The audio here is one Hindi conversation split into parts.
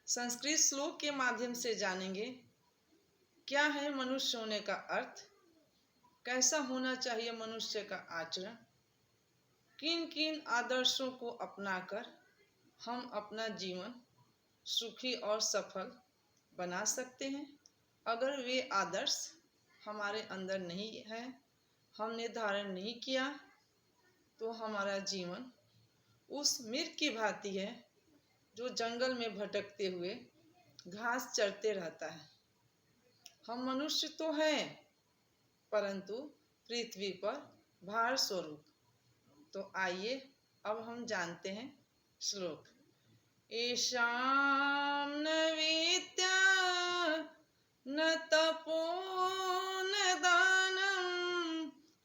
संस्कृत श्लोक के माध्यम से जानेंगे क्या है मनुष्य होने का अर्थ, कैसा होना चाहिए मनुष्य का आचरण, किन किन आदर्शों को अपनाकर हम अपना जीवन सुखी और सफल बना सकते हैं। अगर वे आदर्श हमारे अंदर नहीं है, हमने धारण नहीं किया, तो हमारा जीवन उस मिर्ग की भांति है जो जंगल में भटकते हुए घास चरते रहता है। हम मनुष्य तो हैं, परंतु पृथ्वी पर भार स्वरूप। तो आइए अब हम जानते हैं श्लोक। येषां न विद्या न तपो न दानं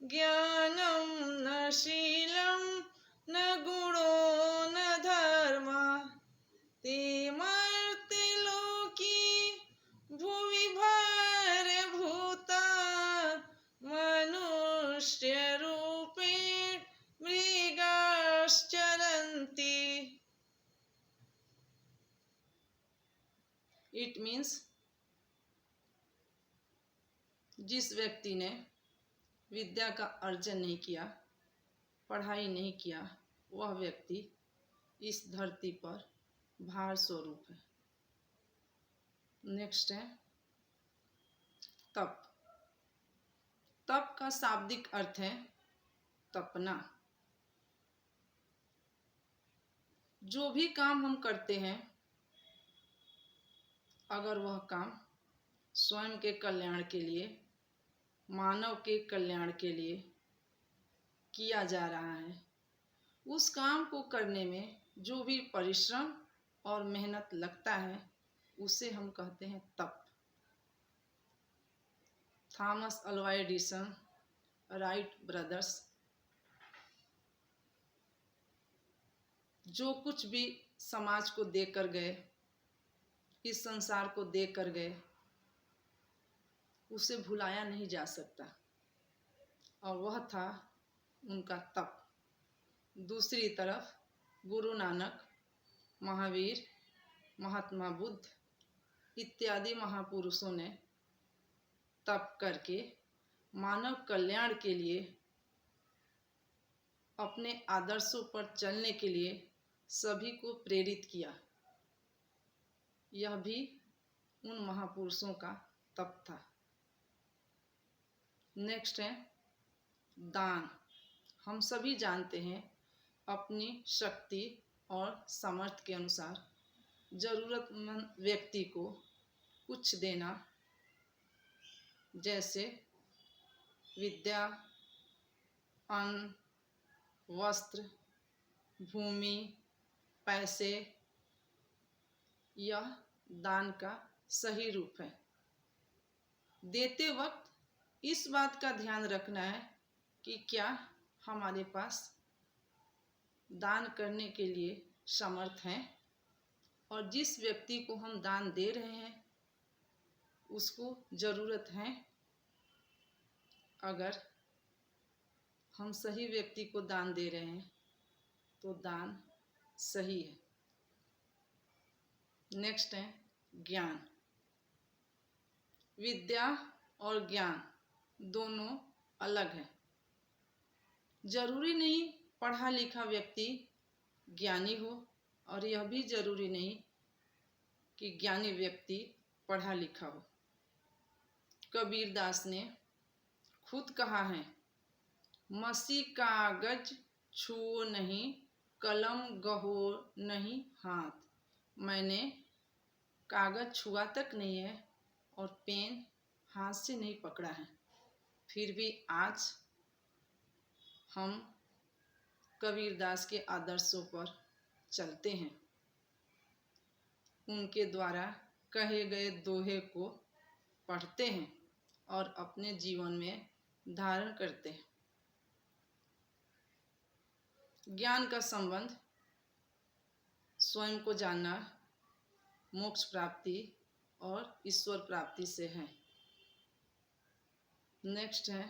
ज्ञानं न शीलं न गुणो न धर्मः ते मर्त्यलोके भुवि भारभूता मनुष्यरूपेण मृगाश्चरन्ति। इट मीन्स जिस व्यक्ति ने विद्या का अर्जन नहीं किया, पढ़ाई नहीं किया, वह व्यक्ति इस धरती पर भार स्वरूप है। नेक्स्ट है तप। तप का शाब्दिक अर्थ है तपना। जो भी काम हम करते हैं, अगर वह काम स्वयं के कल्याण के लिए, मानव के कल्याण के लिए किया जा रहा है, उस काम को करने में जो भी परिश्रम और मेहनत लगता है, उसे हम कहते हैं तप। Thomas Alva Edison, Wright brothers जो कुछ भी समाज को देकर गए, इस संसार को देकर गए, उसे भुलाया नहीं जा सकता, और वह था उनका तप। दूसरी तरफ गुरु नानक, महावीर, महात्मा बुद्ध इत्यादि महापुरुषों ने तप करके मानव कल्याण के लिए, अपने आदर्शों पर चलने के लिए सभी को प्रेरित किया। यह भी उन महापुरुषों का तप था। नेक्स्ट है दान। हम सभी जानते हैं अपनी शक्ति और सामर्थ्य के अनुसार जरूरतमंद व्यक्ति को कुछ देना, जैसे विद्या, अन्न, वस्त्र, भूमि, पैसे, यह दान का सही रूप है। देते वक्त इस बात का ध्यान रखना है कि क्या हमारे पास दान करने के लिए समर्थ है, और जिस व्यक्ति को हम दान दे रहे हैं उसको ज़रूरत है। अगर हम सही व्यक्ति को दान दे रहे हैं तो दान सही है। नेक्स्ट है ज्ञान। विद्या और ज्ञान दोनों अलग है। जरूरी नहीं पढ़ा लिखा व्यक्ति ज्ञानी हो, और यह भी जरूरी नहीं कि ज्ञानी व्यक्ति पढ़ा लिखा हो। कबीरदास ने खुद कहा है, मसी कागज छुओ नहीं, कलम गहो नहीं हाथ। मैंने कागज छुआ तक नहीं है और पेन हाथ से नहीं पकड़ा है, फिर भी आज हम कबीरदास के आदर्शों पर चलते हैं। उनके द्वारा कहे गए दोहे को पढ़ते हैं और अपने जीवन में धारण करते हैं। ज्ञान का संबंध स्वयं को जानना, मोक्ष प्राप्ति और ईश्वर प्राप्ति से है। नेक्स्ट है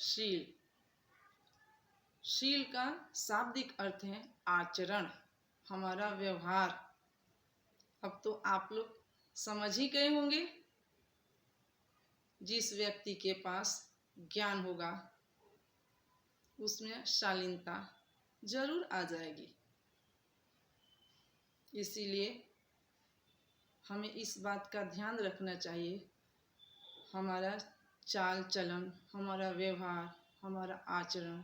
शील। शील का शाब्दिक अर्थ है आचरण, हमारा व्यवहार। अब तो आप लोग समझ ही गए होंगे। जिस व्यक्ति के पास ज्ञान होगा उसमें शालीनता जरूर आ जाएगी। इसीलिए हमें इस बात का ध्यान रखना चाहिए, हमारा चाल चलन, हमारा व्यवहार, हमारा आचरण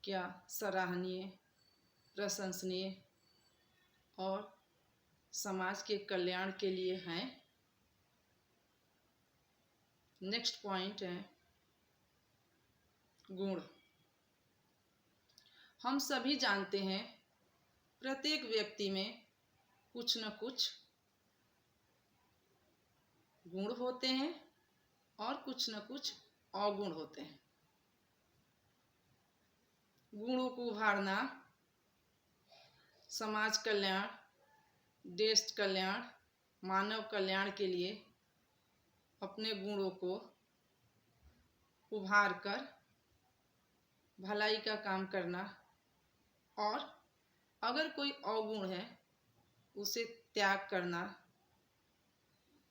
क्या सराहनीय, प्रशंसनीय और समाज के कल्याण के लिए हैं। नेक्स्ट पॉइंट है गुण। हम सभी जानते हैं प्रत्येक व्यक्ति में कुछ न कुछ गुण होते हैं और कुछ न कुछ अवगुण होते हैं। गुणों को उभारना समाज कल्याण, देश कल्याण, मानव कल्याण के लिए अपने गुणों को उभार कर भलाई का काम करना, और अगर कोई अवगुण है उसे त्याग करना,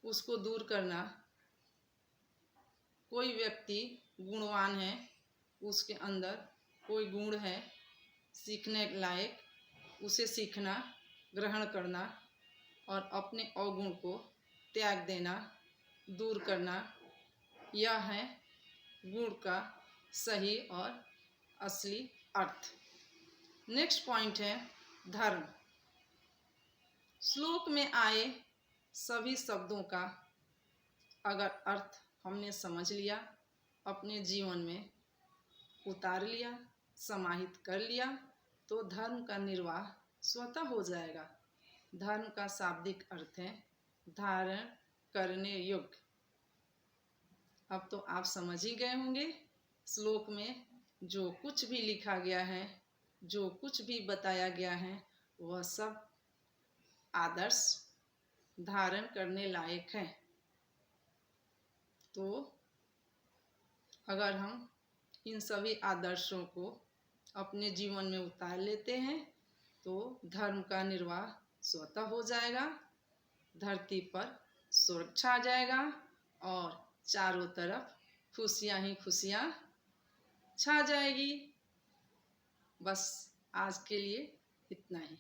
उसको दूर करना। कोई व्यक्ति गुणवान है, उसके अंदर कोई गुण है सीखने लायक, उसे सीखना, ग्रहण करना और अपने अवगुण को त्याग देना, दूर करना, यह है गुण का सही और असली अर्थ। नेक्स्ट पॉइंट है धर्म। श्लोक में आए सभी शब्दों का अगर अर्थ हमने समझ लिया, अपने जीवन में उतार लिया, समाहित कर लिया, तो धर्म का निर्वाह स्वतः हो जाएगा। धर्म का शाब्दिक अर्थ है धारण करने योग्य। अब तो आप समझ ही गए होंगे श्लोक में जो कुछ भी लिखा गया है, जो कुछ भी बताया गया है, वह सब आदर्श धारण करने लायक है। तो अगर हम इन सभी आदर्शों को अपने जीवन में उतार लेते हैं तो धर्म का निर्वाह स्वतः हो जाएगा, धरती पर सुरक्षा आ जाएगा और चारों तरफ खुशियां ही खुशियां छा जाएगी। बस आज के लिए इतना ही।